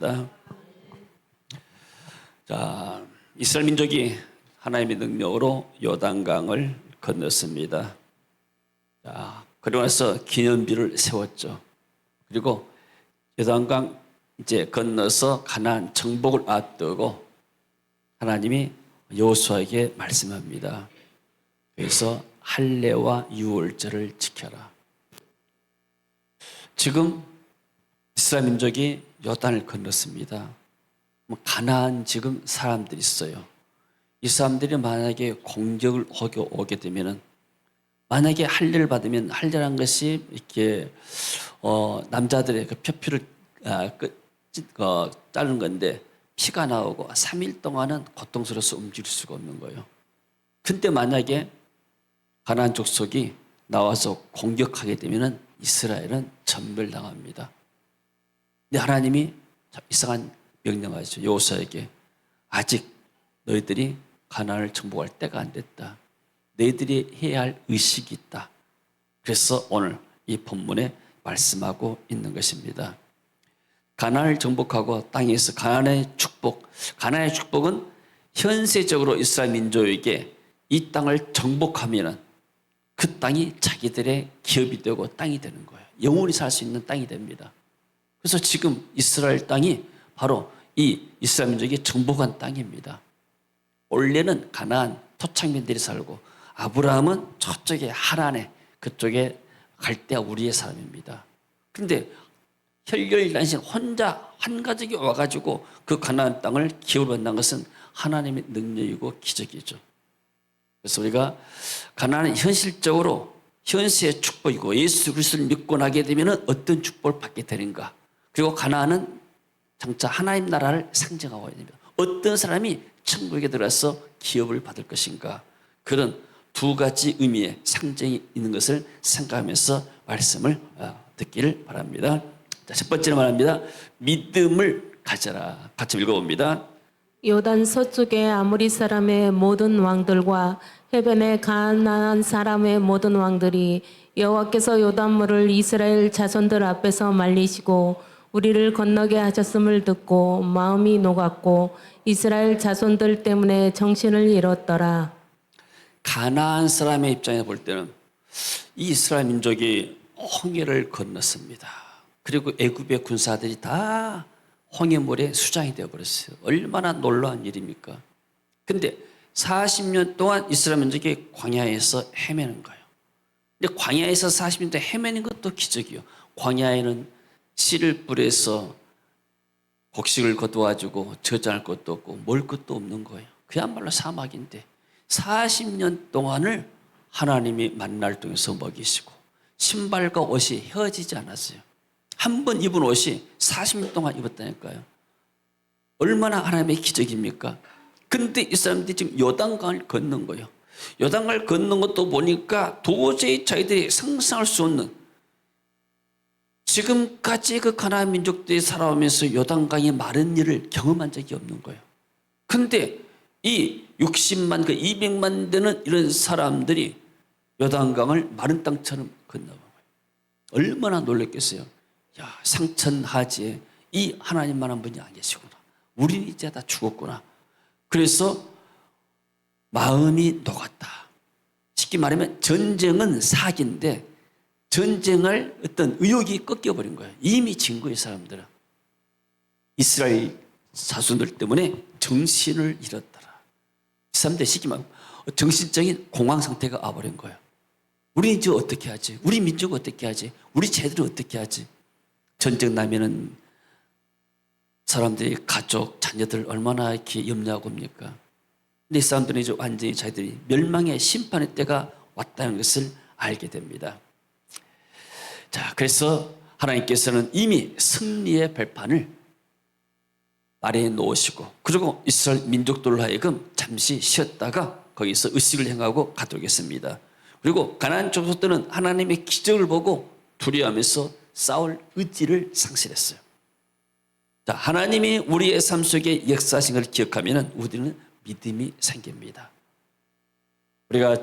축복합니다. 자, 이스라엘 민족이 하나님의 능력으로 요단강을 건넜습니다. 자, 그러고 나서 기념비를 세웠죠. 그리고 요단강 이제 건너서 가나안 정복을 앞두고 하나님이 여호수아에게 말씀합니다. 그래서 할례와 유월절을 지켜라. 지금 이스라엘 민족이 요단을 건넜습니다. 가나안 지금 사람들이 있어요. 이 사람들이 만약에 공격을 오게 되면은 만약에 할례를 받으면 할례란 것이 이렇게 남자들의 그 표피를 자르는 건데 피가 나오고 3일 동안은 고통스러워서 움직일 수가 없는 거예요. 근데 만약에 가나안 족속이 나와서 공격하게 되면은 이스라엘은 전멸당합니다. 근데 하나님이 이상한 명령하죠. 여호수아에게 아직 너희들이 가나안을 정복할 때가 안 됐다. 너희들이 해야 할 의식이 있다. 그래서 오늘 이 본문에 말씀하고 있는 것입니다. 가나안을 정복하고 땅에서 가나안의 축복. 가나안의 축복은 현세적으로 이스라엘 민족에게 이 땅을 정복하면은 그 땅이 자기들의 기업이 되고 땅이 되는 거예요. 영원히 살 수 있는 땅이 됩니다. 그래서 지금 이스라엘 땅이 바로 이 이스라엘 민족이 정복한 땅입니다. 원래는 가나안 토착민들이 살고 아브라함은 저쪽에 하란에 그쪽에 갈대아 우리의 사람입니다. 그런데 혈혈단신 혼자 한 가족이 와가지고 그 가나안 땅을 기업으로 만난 것은 하나님의 능력이고 기적이죠. 그래서 우리가 가나안은 현실적으로 현세의 축복이고 예수 그리스도를 믿고 나게 되면 어떤 축복을 받게 되는가. 그리고 가나안은 장차 하나님 나라를 상징하고 있습니다. 어떤 사람이 천국에 들어가서 기업을 받을 것인가. 그런 두 가지 의미의 상징이 있는 것을 생각하면서 말씀을 듣기를 바랍니다. 자, 첫 번째로 말합니다. 믿음을 가져라. 같이 읽어봅니다. 요단 서쪽의 아모리 사람의 모든 왕들과 해변의 가나안 사람의 모든 왕들이 여호와께서 요단물을 이스라엘 자손들 앞에서 말리시고 우리를 건너게 하셨음을 듣고 마음이 녹았고 이스라엘 자손들 때문에 정신을 잃었더라. 가나안 사람의 입장에서 볼 때는 이 이스라엘 민족이 홍해를 건넜습니다. 그리고 애굽의 군사들이 다 홍해물에 수장이 되어버렸어요. 얼마나 놀라운 일입니까? 근데 40년 동안 이스라엘 민족이 광야에서 헤매는 거예요. 근데 광야에서 40년 동안 헤매는 것도 기적이에요. 광야에는 씨를 뿌려서 곡식을 거두어가지고 저장할 것도 없고 먹을 것도 없는 거예요. 그야말로 사막인데 40년 동안을 하나님이 만나를 통해서 먹이시고 신발과 옷이 헤어지지 않았어요. 한 번 입은 옷이 40년 동안 입었다니까요. 얼마나 하나님의 기적입니까? 근데 이 사람들이 지금 요단강을 건넌 거예요. 요단강을 건넌 것도 보니까 도저히 자기들이 상상할 수 없는 지금까지 그 가나안 민족들이 살아오면서 요단강이 마른 일을 경험한 적이 없는 거예요. 근데 이 60만, 200만 되는 이런 사람들이 요단강을 마른 땅처럼 건너간 거예요. 얼마나 놀랐겠어요. 야, 상천하지에 이 하나님만한 분이 안 계시구나. 우리는 이제 다 죽었구나. 그래서 마음이 녹았다. 쉽게 말하면 전쟁은 사기인데 전쟁할 어떤 의욕이 꺾여버린 거예요. 이미 진 거예요, 사람들은. 이스라엘 자손들 때문에 정신을 잃었더라. 이 사람들 쉽게 말하면 정신적인 공황 상태가 와버린 거예요. 우리 이제 어떻게 하지? 우리 민족 어떻게 하지? 우리 제들은 어떻게 하지? 전쟁 나면은 사람들이 가족, 자녀들 얼마나 이렇게 염려하고 옵니까? 근데 이 사람들은 이제 완전히 자기들이 멸망의 심판의 때가 왔다는 것을 알게 됩니다. 자, 그래서 하나님께서는 이미 승리의 발판을 마련해 놓으시고 그리고 이스라엘 민족들로 하여금 잠시 쉬었다가 거기서 의식을 행하고 가도록 했습니다. 그리고 가나안 족속들은 하나님의 기적을 보고 두려워하면서 싸울 의지를 상실했어요. 자, 하나님이 우리의 삶 속에 역사하신 것을 기억하면 우리는 믿음이 생깁니다. 우리가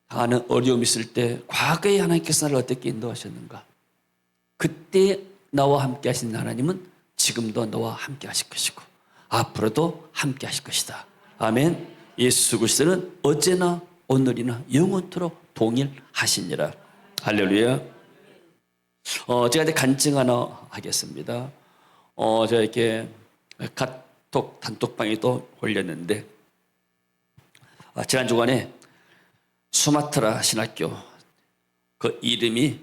당하는 어려움이 있을 때 과거에 하나님께서 나를 어떻게 인도하셨는가? 그때 나와 함께 하신 하나님은 지금도 너와 함께 하실 것이고 앞으로도 함께 하실 것이다. 아멘. 예수 그리스도는 어제나 오늘이나 영원토록 동일하시니라. 할렐루야. 제가 이제 간증 하나 하겠습니다. 제가 이렇게 카톡 단톡방에 또 올렸는데, 지난 주간에 수마트라 신학교, 그 이름이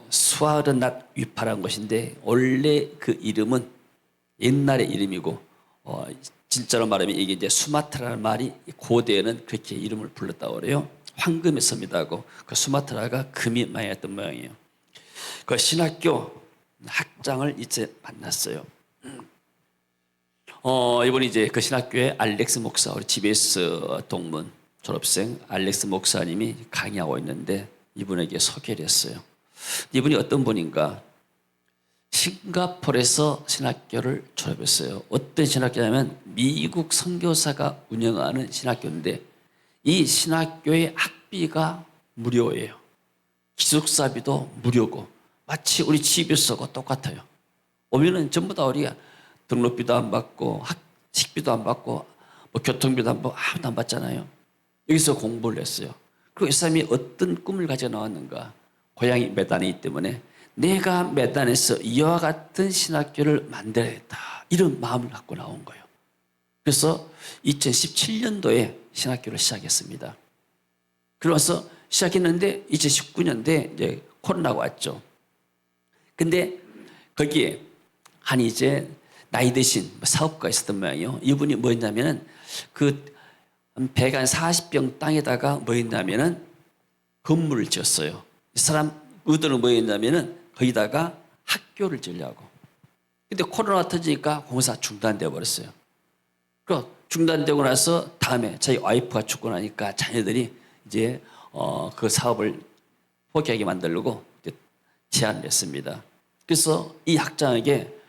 스와르낫 위파라는 것인데, 원래 그 이름은 옛날의 이름이고, 진짜로 말하면 이게 이제 수마트라는 말이 고대에는 그렇게 이름을 불렀다고 그래요. 황금의 섬이다 하고, 그 수마트라가 금이 많이 했던 모양이에요. 그 신학교 학장을 이제 만났어요. 이번에 이제 그 신학교에 알렉스 목사, 우리 GBS 동문 졸업생 알렉스 목사님이 강의하고 있는데 이분에게 소개를 했어요. 이분이 어떤 분인가? 싱가포르에서 신학교를 졸업했어요. 어떤 신학교냐면 미국 선교사가 운영하는 신학교인데 이 신학교의 학비가 무료예요. 기숙사비도 무료고 마치 우리 집에서하고 똑같아요. 오면은 전부 다 우리가 등록비도 안 받고 식비도 안 받고 뭐 교통비도 안 받고 아무도 안 받잖아요. 여기서 공부를 했어요. 그리고 이 사람이 어떤 꿈을 가져 나왔는가? 고향이 메단이기 때문에 내가 메단에서 이와 같은 신학교를 만들어야겠다. 이런 마음을 갖고 나온 거예요. 그래서 2017년도에 신학교를 시작했습니다. 그러면서 시작했는데 2019년도에 이제 코로나가 왔죠. 근데 거기에 한 이제 나이 드신 사업가 있었던 모양이에요. 이분이 뭐였냐면은 그 140평 땅에다가 뭐였냐면은 건물을 지었어요. 이 사람 의도는 뭐였냐면은 거기다가 학교를 지으려고. 근데 코로나 터지니까 공사 중단되어 버렸어요. 그 중단되고 나서 다음에 자기 와이프가 죽고 나니까 자녀들이 이제 그 사업을 포기하게 만들려고 제안을 했습니다. 그래서 이 학장에게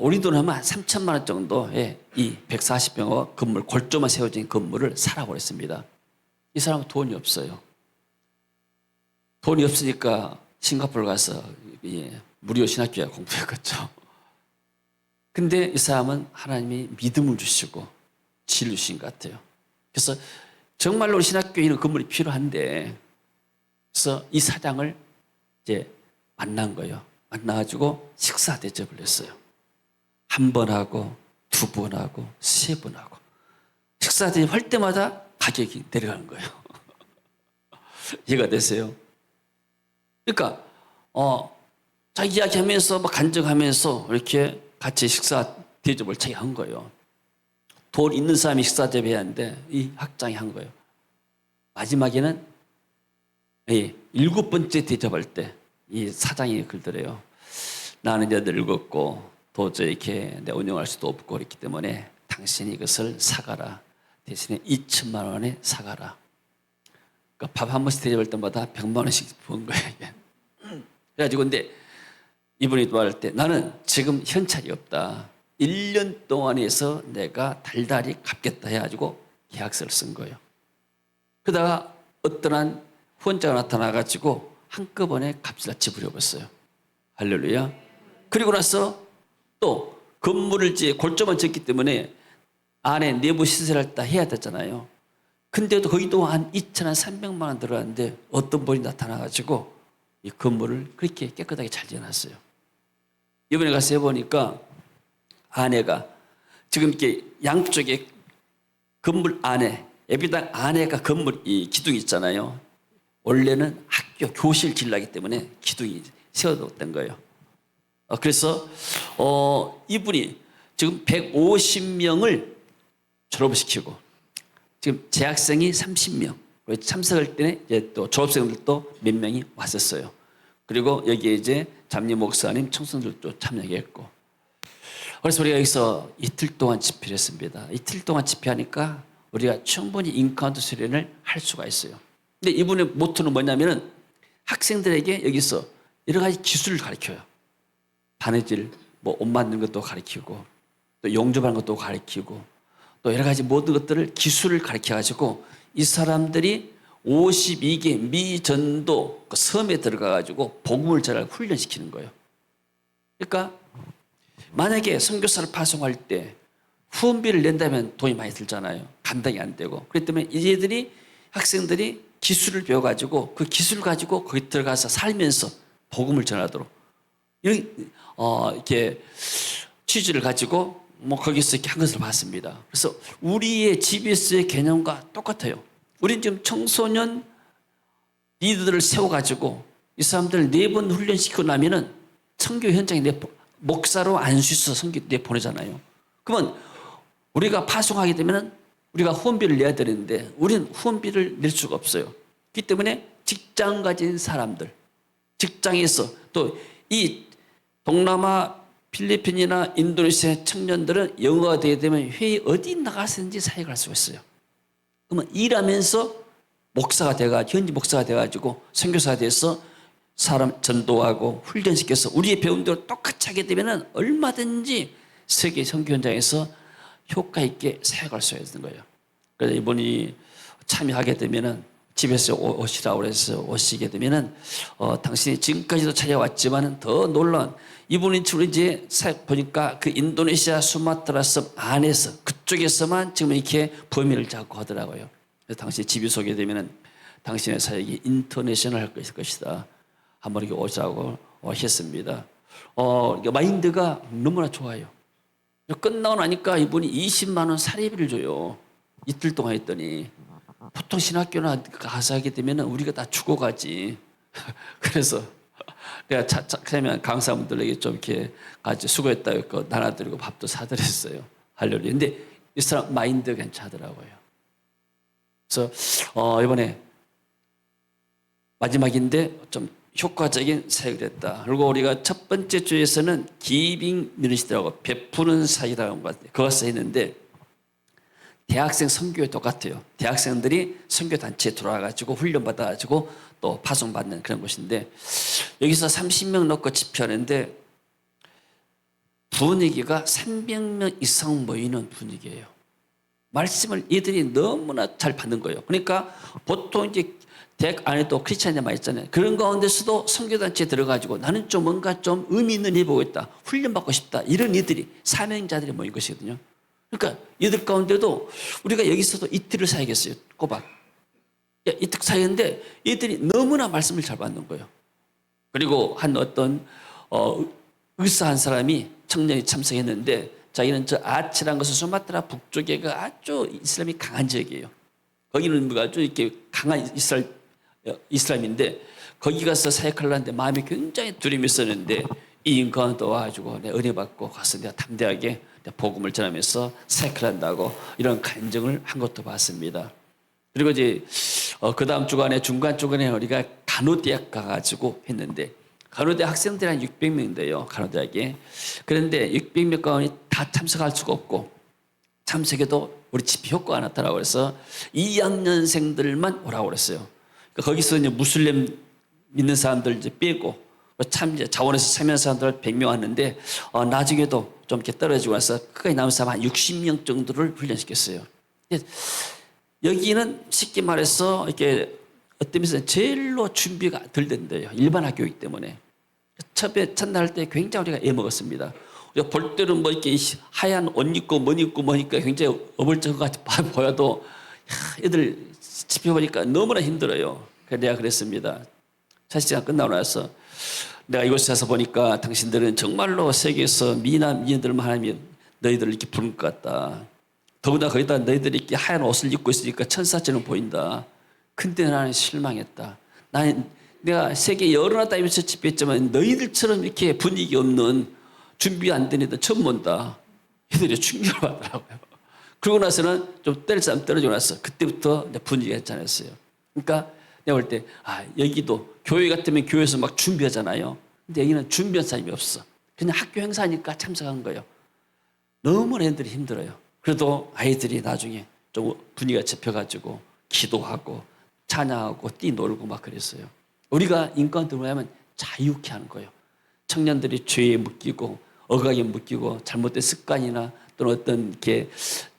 우리 돈 하면 한 3천만 원 정도의 이 140평 건물, 골조만 세워진 건물을 사라고 했습니다. 이 사람은 돈이 없어요. 돈이 없으니까 싱가포르 가서 무료 신학교에 공부했겠죠. 근데 이 사람은 하나님이 믿음을 주시고 지혜를 주신 것 같아요. 그래서 정말로 우리 신학교에 있는 건물이 필요한데, 그래서 이 사장을 이제 만난 거예요. 만나가지고 식사 대접을 했어요. 한 번 하고, 두 번 하고, 세 번 하고. 식사 대접할 때마다 가격이 내려가는 거예요. 이해가 되세요? 그러니까, 자기 이야기하면서, 간증하면서 이렇게 같이 식사 대접을 자기 한 거예요. 돈 있는 사람이 식사 대접해야 하는데, 이 학장이 한 거예요. 마지막에는, 7번째 대접할 때, 이 사장이 글더래요. 나는 이제 늙었고 도저히 이렇게 내 운영할 수도 없고 그렇기 때문에 당신이 이것을 사가라. 대신에 2천만 원에 사가라. 그러니까 밥 한 번씩 대접할 때마다 100만 원씩 번 거예요. 그래가지고 근데 이분이 말할 때 나는 지금 현찰이 없다. 1년 동안에서 내가 달달이 갚겠다 해가지고 계약서를 쓴 거예요. 그러다가 어떤 한 후원자가 나타나가지고 한꺼번에 값을 다 지불해버렸어요. 할렐루야. 그리고 나서 또 건물을 골조만 짓기 때문에 안에 내부 시설을 다 해야 되잖아요. 근데도 거기도 한 2,300만 원 들어갔는데 어떤 분이 나타나가지고 이 건물을 그렇게 깨끗하게 잘 지어놨어요. 이번에 가서 해보니까 아내가 지금 이렇게 양쪽에 건물 안에 예비당 안에가 건물 이 기둥이 있잖아요. 원래는 학교 교실 지으려기 때문에 기둥이 세워뒀던 거예요. 그래서 이분이 지금 150명을 졸업시키고 지금 재학생이 30명 참석할 때는 이제 또 졸업생들도 몇 명이 왔었어요. 그리고 여기에 이제 잡리 목사님 청소년들도 참여했고, 그래서 우리가 여기서 이틀 동안 집회를 했습니다. 이틀 동안 집회하니까 우리가 충분히 인카운트 수련을 할 수가 있어요. 근데 이분의 모토는 뭐냐면은 학생들에게 여기서 여러 가지 기술을 가르쳐요. 바느질, 옷 만드는 것도 가르치고, 또 용접하는 것도 가르치고, 또 여러 가지 모든 것들을 기술을 가르쳐가지고 이 사람들이 52개 미전도 그 섬에 들어가가지고 복음을 전하고 훈련시키는 거예요. 그러니까 만약에 선교사를 파송할 때 후원비를 낸다면 돈이 많이 들잖아요. 감당이 안 되고. 그렇기 때문에 이제들이 학생들이 기술을 배워가지고 그 기술 가지고 거기 들어가서 살면서 복음을 전하도록 이렇게 취지를 가지고 뭐 거기서 이렇게 한 것을 봤습니다. 그래서 우리의 GBS의 개념과 똑같아요. 우리는 지금 청소년 리더들을 세워가지고 이 사람들 4번 훈련시키고 나면은 선교 현장에 목사로 안수해서 선교 보내잖아요. 그러면 우리가 파송하게 되면은 우리가 후원비를 내야 되는데 우리는 후원비를 낼 수가 없어요. 그렇기 때문에 직장 가진 사람들, 직장에서 또 이 동남아 필리핀이나 인도네시아 청년들은 영어가 되게 되면 회의 어디 나가서든지 사역을 할 수가 있어요. 그러면 일하면서 목사가 돼가지고 현지 목사가 돼가지고 선교사가 돼서 사람 전도하고 훈련시켜서 우리의 배운 대로 똑같이 하게 되면은 얼마든지 세계 선교 현장에서 효과 있게 사역할 수 있는 거예요. 그래서 이분이 참여하게 되면은 집에서 오시라고 해서 오시게 되면은 당신이 지금까지도 찾아왔지만은 더 놀라운 이분이 주로 이제 사역 보니까 그 인도네시아 수마트라 섬 안에서 그쪽에서만 지금 이렇게 범위를 잡고 하더라고요. 그래서 당신이 집에 소개 되면은 당신의 사역이 인터내셔널 할 것이다. 한번 이렇게 오시라고 했습니다. 마인드가 너무나 좋아요. 끝나고 나니까 이분이 20만 원 사례비를 줘요. 이틀 동안 했더니 보통 신학교나 가서 하게 되면 우리가 다 죽어가지. 그래서 내가 그러면 강사분들에게 좀 이렇게 같이 수고했다고 나눠드리고 밥도 사드렸어요. 할렐루야. 근데 이 사람 마인드 괜찮더라고요. 그래서 이번에 마지막인데 좀 효과적인 사역을 했다. 그리고 우리가 첫 번째 주에서는 기빙 미니스트라고 베푸는 사역이라고 그것을 했는데 대학생 선교에 똑같아요. 대학생들이 선교단체에 들어와가지고 훈련받아가지고 또 파송받는 그런 곳인데 여기서 30명 넣고 집회하는데 분위기가 300명 이상 모이는 분위기예요. 말씀을 이들이 너무나 잘 받는 거예요. 그러니까 보통 이제 대학 안에도 크리스찬이 많이 있잖아요. 그런 가운데서도 선교단체에 들어가지고 나는 좀 뭔가 좀 의미 있는 일 해보겠다. 훈련받고 싶다. 이런 이들이 사명자들이 모인 것이거든요. 그러니까 이들 가운데도 우리가 여기서도 이틀을 사야겠어요. 꼬박. 이틀 사야겠는데 이들이 너무나 말씀을 잘 받는 거예요. 그리고 한 어떤 의사 한 사람이 청년이 참석했는데 자기는 저 아치라는 것은 수마트라 북쪽에가 아주 이슬람이 강한 지역이에요. 거기는 아주 이렇게 강한 이슬람인데 거기 가서 사역하려는데 마음이 굉장히 두려움이 있었는데 이 인간도 와가지고 내가 은혜 받고 가서 내가 담대하게 복음을 전하면서 사역을 한다고 이런 간증을 한 것도 봤습니다. 그리고 이제 그 다음 주간에 중간에 우리가 간호대학 가가지고 했는데 간호대학 학생들이 한 600명인데요. 간호대학에. 그런데 600명 가운데 다 참석할 수가 없고 참석해도 우리 집회 효과가 나타나고 그래서 2학년생들만 오라고 그랬어요. 그러니까 거기서 이제 무슬림 믿는 사람들 이제 빼고 자원에서 참여한 사람들 100명 왔는데 나중에도 좀 이렇게 떨어지고 나서 끝까지 남은 사람 한 60명 정도를 훈련시켰어요. 여기는 쉽게 말해서 이렇게 어떤 면에서 제일로 준비가 덜 된대요. 일반 학교이기 때문에. 첫날 할 때 굉장히 우리가 애먹었습니다. 우리가 볼 때는 뭐 이렇게 하얀 옷 입고 뭐 입고 뭐니까 굉장히 어물쩍 같이 보여도 애들 집회 보니까 너무나 힘들어요. 그래서 내가 그랬습니다. 사실상 끝나고 나서 내가 이곳에 와서 보니까 당신들은 정말로 세계에서 미인들만 하나님이 너희들을 이렇게 부른 것 같다. 더구나 거기다 너희들이 이렇게 하얀 옷을 입고 있으니까 천사처럼 보인다. 근데 나는 실망했다. 내가 세계 여러 나라 다니면서 집회했지만 너희들처럼 이렇게 분위기 없는 준비 안 된 애들 처음 본다. 애들이 충격을 받더라고요. 그러고 나서는 좀 때릴 사람 떨어지고 나서 그때부터 분위기가 괜찮았어요. 그러니까 내가 볼 때 여기도 교회 같으면 교회에서 막 준비하잖아요. 근데 여기는 준비한 사람이 없어. 그냥 학교 행사니까 참석한 거예요. 너무 애들이 힘들어요. 그래도 아이들이 나중에 좀 분위기가 잡혀가지고 기도하고 찬양하고 뛰놀고 막 그랬어요. 우리가 인권들을 하면 자유케 하는 거예요. 청년들이 죄에 묶이고 억압에 묶이고 잘못된 습관이나 또는 어떤 이렇게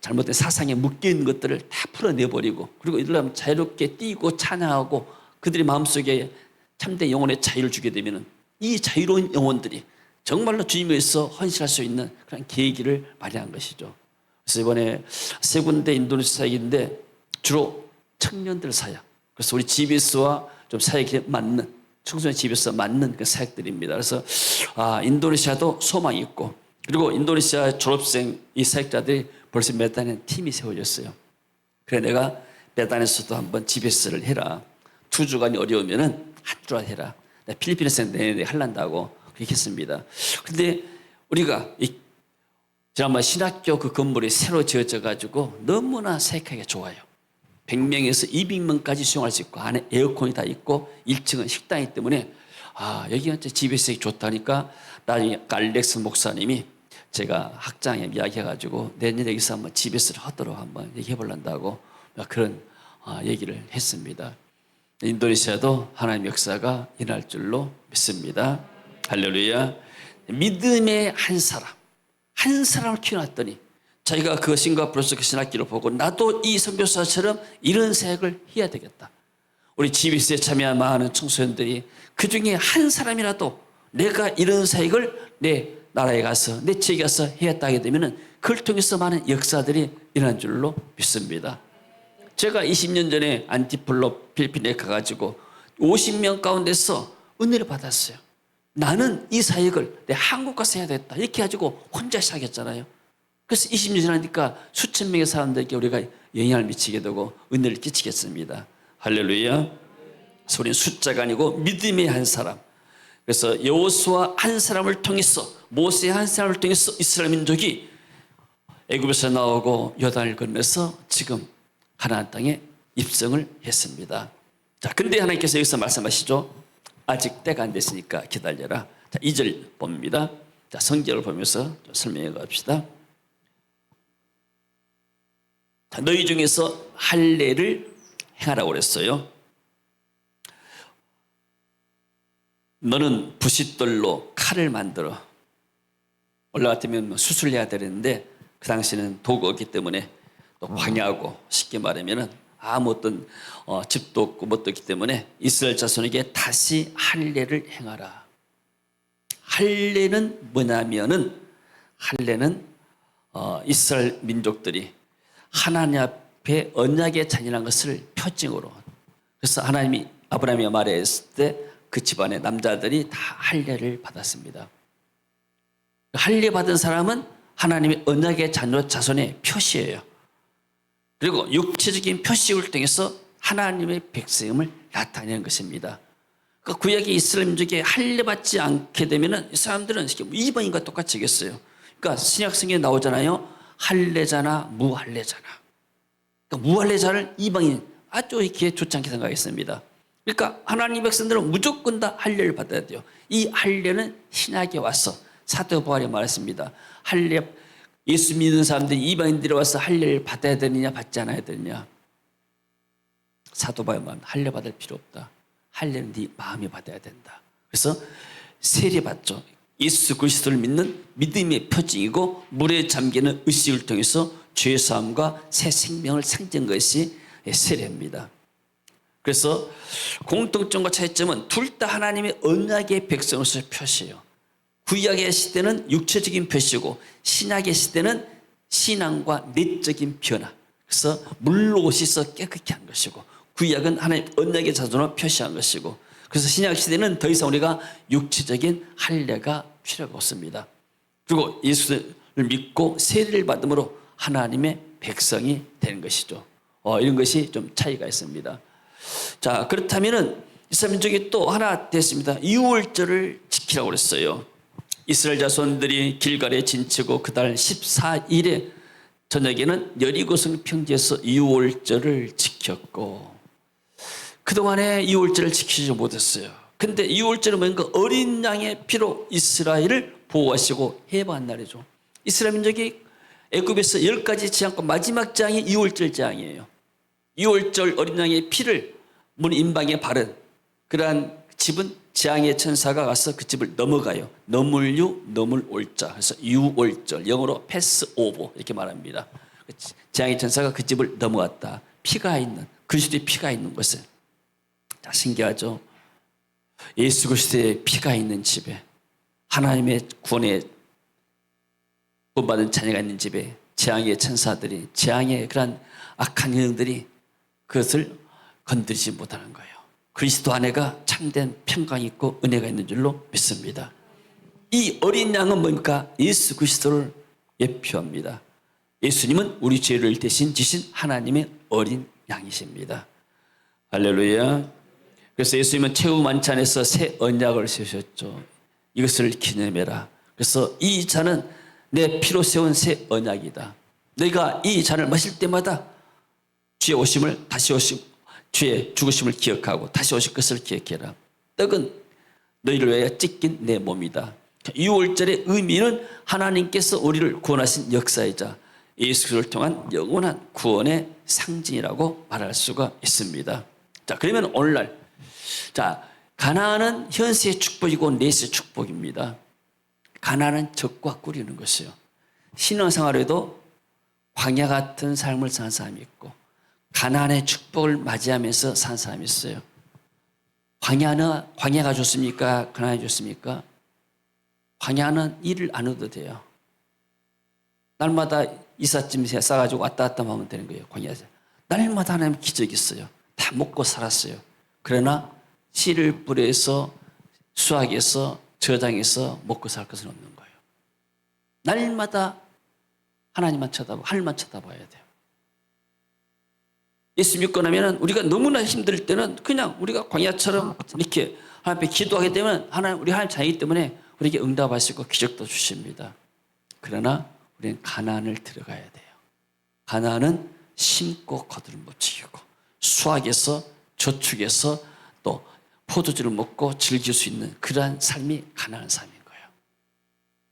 잘못된 사상에 묶여있는 것들을 다 풀어내버리고 그리고 이들을 하면 자유롭게 뛰고 찬양하고 그들의 마음속에 참된 영혼의 자유를 주게 되면 이 자유로운 영혼들이 정말로 주님 위해서 헌신할 수 있는 그런 계기를 마련한 것이죠. 그래서 이번에 세 군데 인도네시아 사역인데 주로 청년들 사역. 그래서 우리 GBS와 좀 사역에 맞는, 청소년 GBS와 맞는 그 사역들입니다. 그래서 인도네시아도 소망이 있고, 그리고 인도네시아 졸업생 이 사역자들이 벌써 몇 단의 팀이 세워졌어요. 그래 내가 베단에서도 한번 GBS를 해라. 2주간이 어려우면은 한 주간 해라. 내가 필리핀에서 내내 할란다고 그렇게 했습니다. 근데 우리가 지난번 신학교 그 건물이 새로 지어져 가지고 너무나 사역하기가 좋아요. 100명에서 200명까지 수용할 수 있고, 안에 에어컨이 다 있고 1층은 식당이기 때문에 여기가 GBS에 좋다니까 나중에 알렉스 목사님이 제가 학장에 이야기해가지고 내년에 여기서 한번 GBS를 하도록 한번 얘기해 보려고 그런 얘기를 했습니다. 인도네시아도 하나님의 역사가 일어날 줄로 믿습니다. 할렐루야. 믿음의 한 사람을 키워놨더니 자기가 그 싱가포르에서 그 신학기를 보고 나도 이 선교사처럼 이런 사역을 해야 되겠다. 우리 GBS에 참여한 많은 청소년들이 그 중에 한 사람이라도 내가 이런 사역을 내 나라에 가서 내 지역에 가서 해야겠다 하게 되면 그걸 통해서 많은 역사들이 일어난 줄로 믿습니다. 제가 20년 전에 안티플로 필리핀에 가가지고 50명 가운데서 은혜를 받았어요. 나는 이 사역을 내 한국 가서 해야 되겠다 이렇게 가지고 혼자 시작했잖아요. 그래서 20년 지나니까 수천 명의 사람들에게 우리가 영향을 미치게 되고 은혜를 끼치겠습니다. 할렐루야. 그래서 우리는 숫자가 아니고 믿음의 한 사람. 그래서 여호수아 한 사람을 통해서, 모세 한 사람을 통해서 이스라엘 민족이 애굽에서 나오고 요단을 건너서 지금 가나안 땅에 입성을 했습니다. 자, 근데 하나님께서 여기서 말씀하시죠. 아직 때가 안 됐으니까 기다려라. 자, 2절 봅니다. 자, 성경을 보면서 좀 설명해 갑시다. 자, 너희 중에서 할례를 행하라고 그랬어요. 너는 부싯돌로 칼을 만들어. 원래 같으면 수술해야 되는데 그 당시에는 도구가 없기 때문에 또 광야하고 쉽게 말하면 아무 어떤 집도 없고 뭣도 없기 때문에 이스라엘 자손에게 다시 할례를 행하라. 할례는 뭐냐면은 할례는 이스라엘 민족들이 하나님 앞에 언약의 자녀라는 것을 표징으로, 그래서 하나님이 아브라함이 말했을 때 그 집안의 남자들이 다 할례를 받았습니다. 할례 받은 사람은 하나님의 언약의 자손의 표시예요. 그리고 육체적인 표식을 통해서 하나님의 백성임을 나타내는 것입니다. 그러니까 구약의 이스라엘 민족이 할례 받지 않게 되면 이 사람들은 이방인과 똑같이 하겠어요. 그러니까 신약 성경에 나오잖아요. 할례자나 무할례자나. 그러니까 무할례자를 이방인 아주 이렇게 좋지 않게 생각했습니다. 그러니까 하나님 백성들은 무조건 다 할례를 받아야 돼요. 이 할례는 신약에 와서 사도 바울이 말했습니다. 할례, 예수 믿는 사람들이 이방인들이 와서 할례를 받아야 되느냐 받지 않아야 되느냐. 사도 바울이 말합니다. 할례 받을 필요 없다. 할례는 네 마음이 받아야 된다. 그래서 세례 받죠. 예수 그리스도를 믿는 믿음의 표징이고 물에 잠기는 의식을 통해서 죄 사함과 새 생명을 상징한 것이 세례입니다. 그래서 공통점과 차이점은 둘 다 하나님의 언약의 백성으로서 표시예요. 구약의 시대는 육체적인 표시고 신약의 시대는 신앙과 내적인 변화. 그래서 물로 씻어 깨끗게 한 것이고 구약은 하나님 언약의 자손으로 표시한 것이고, 그래서 신약 시대는 더 이상 우리가 육체적인 할례가 필요가 없습니다. 그리고 예수를 믿고 세례를 받음으로 하나님의 백성이 되는 것이죠. 이런 것이 좀 차이가 있습니다. 자, 그렇다면은 이스라엘 민족이 또 하나 됐습니다. 유월절을 지키라고 그랬어요. 이스라엘 자손들이 길갈에 진치고 그달 14일에 저녁에는 여리고성 평지에서 유월절을 지켰고, 그동안에 유월절을 지키지 못했어요. 근데 유월절은 뭔가 어린 양의 피로 이스라엘을 보호하시고 해방한 날이죠. 이스라엘 민족이 애굽에서 10가지 재앙과 마지막 재앙이 유월절 재앙이에요. 유월절 어린 양의 피를 문 임방에 바른 그러한 집은 재앙의 천사가 가서 그 집을 넘어가요. 넘을유 넘을올자. 그래서 유월절, 영어로 패스오버 이렇게 말합니다. 재앙의 천사가 그 집을 넘어갔다. 피가 있는, 그리스도의 피가 있는 곳에. 자, 신기하죠. 예수 그리스도의 피가 있는 집에 하나님의 구원에 구원받은 자녀가 있는 집에 재앙의 천사들이, 재앙의 그런 악한 영들이 그것을 건드리지 못하는 거예요. 그리스도 안에가 참된 평강이 있고 은혜가 있는 줄로 믿습니다. 이 어린 양은 뭡니까? 예수 그리스도를 예표합니다. 예수님은 우리 죄를 대신 지신 하나님의 어린 양이십니다. 할렐루야. 그래서 예수님은 최후 만찬에서 새 언약을 세우셨죠. 이것을 기념해라. 그래서 이 잔은 내 피로 세운 새 언약이다. 너희가 이 잔을 마실 때마다 주의 오심을 다시 오심, 주의 죽으심을 기억하고 다시 오실 것을 기억해라. 떡은 너희를 위하여 찢긴 내 몸이다. 유월절의 의미는 하나님께서 우리를 구원하신 역사이자 예수 그리스도를 통한 영원한 구원의 상징이라고 말할 수가 있습니다. 자, 그러면 오늘날, 자, 가나안은 현세의 축복이고 내세의 축복입니다. 가나안은 적과 꿀이는 것이요. 신앙생활에도 광야 같은 삶을 사는 사람이 있고 가나안의 축복을 맞이하면서 사는 사람이 있어요. 광야가 좋습니까? 가나안이 좋습니까? 광야는 일을 안 해도 돼요. 날마다 이삿짐 싸가지고 왔다 갔다 하면 되는 거예요. 광야에서. 날마다 하나님 기적이 있어요. 다 먹고 살았어요. 그러나 씨를 뿌려서 수확해서 저장해서 먹고 살 것은 없는 거예요. 날마다 하나님만 하늘만 쳐다봐야 돼요. 예수 믿고 나면 우리가 너무나 힘들 때는 그냥 우리가 광야처럼 이렇게 하나님 앞에 기도하게 되면 우리 하나님 자녀이기 때문에 우리에게 응답하시고 기적도 주십니다. 그러나 우리는 가나안을 들어가야 돼요. 가나안은 심고 거들먹히고 수확해서 저축해서 또 포도주를 먹고 즐길 수 있는 그러한 삶이 가나안 삶인 거예요.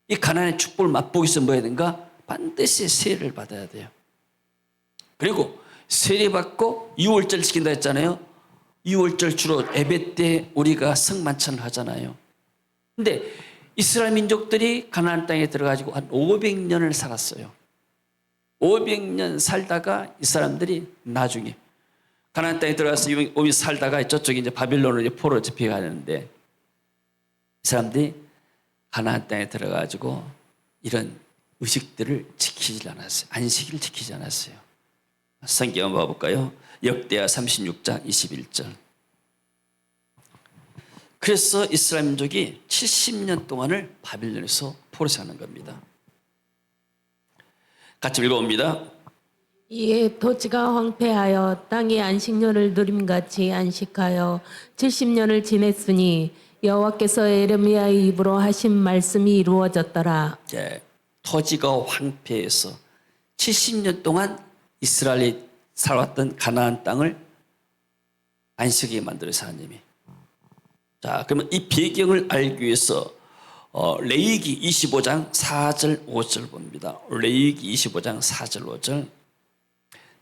이 가나안의 축복을 맛보기 위해서 뭐 해야 되는가? 반드시 세례를 받아야 돼요. 그리고 세례 받고 유월절 지킨다 했잖아요. 유월절 주로 예배 때 우리가 성만찬을 하잖아요. 근데 이스라엘 민족들이 가나안 땅에 들어가지고 한 500년을 살았어요. 500년 살다가 이 사람들이 나중에 가나안 땅에 들어가서 오미 살다가 저쪽에 이제 바빌론으로 포로 잡혀가는데 이 사람들이 가나안 땅에 들어가지고 이런 의식들을 지키지 않았어요. 안식일을 지키지 않았어요. 성경 한번 봐볼까요? 역대하 36장 21절. 그래서 이스라엘 민족이 70년 동안을 바빌론에서 포로 사는 겁니다. 같이 읽어봅니다. 이에 토지가 황폐하여 땅이 안식년을 누림같이 안식하여 70년을 지냈으니 여호와께서 예레미야의 입으로 하신 말씀이 이루어졌더라. 예, 토지가 황폐해서 70년 동안 이스라엘이 살았던 가나안 땅을 안식하게 만들어서 하나님이. 자, 그러면 이 배경을 알기 위해서 레위기 25장 4절 5절 봅니다. 레위기 25장 4절 5절.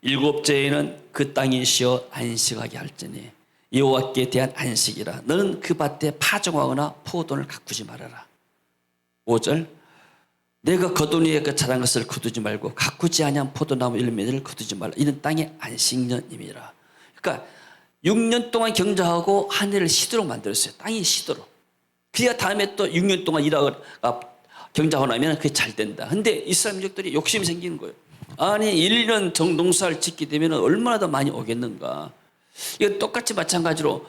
일곱째에는 그 땅이 쉬어 안식하게 할지니 여호와께 대한 안식이라. 너는 그 밭에 파종하거나 포도를 가꾸지 말아라. 5절. 내가 거둔 위에 그 자란 것을 거두지 말고 가꾸지 아니한 포도나무 열매를 거두지 말라. 이는 땅의 안식년임이라. 그러니까 6년 동안 경작하고 한 해를 쉬도록 만들었어요. 땅이 쉬도록. 그래야 다음에 또 6년 동안 일하다가 경작하고 나면 그게 잘 된다. 근데 이스라엘 민족들이 욕심이 생기는 거예요. 아니 1년 농사를 짓게 되면 얼마나 더 많이 오겠는가. 이거 똑같이 마찬가지로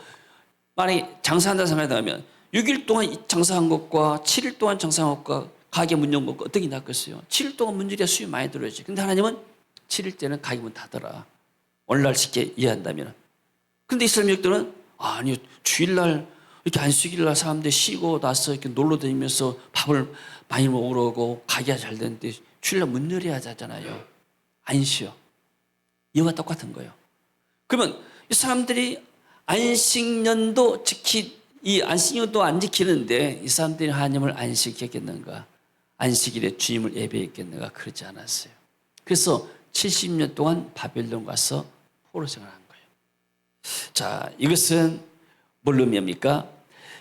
만약에 장사한다 생각하면 6일 동안 장사한 것과 7일 동안 장사한 것과 가게 문 연 것과 어떤 게 낫겠어요? 7일 동안 문지리야 수입 많이 들어야지. 근데 하나님은 7일 때는 가게 문 닫아라. 오늘날 쉽게 이해한다면. 근데 이스라엘 민족들은 아니 주일날 이렇게 안식일날 사람들 쉬고 나서 이렇게 놀러 다니면서 밥을 많이 먹으러 오고 가게가 잘 되는데 주일날 문 열어야 하잖아요. 안 쉬어. 이와 똑같은 거예요. 그러면 이 사람들이 안식년도 이 안식년도 안 지키는데 이 사람들이 하나님을 안 지켰겠는가? 안식일에 주님을 예배했겠는가? 그러지 않았어요. 그래서 70년 동안 바벨론 가서 포로 생활한 거예요. 자, 이것은 뭘 의미합니까?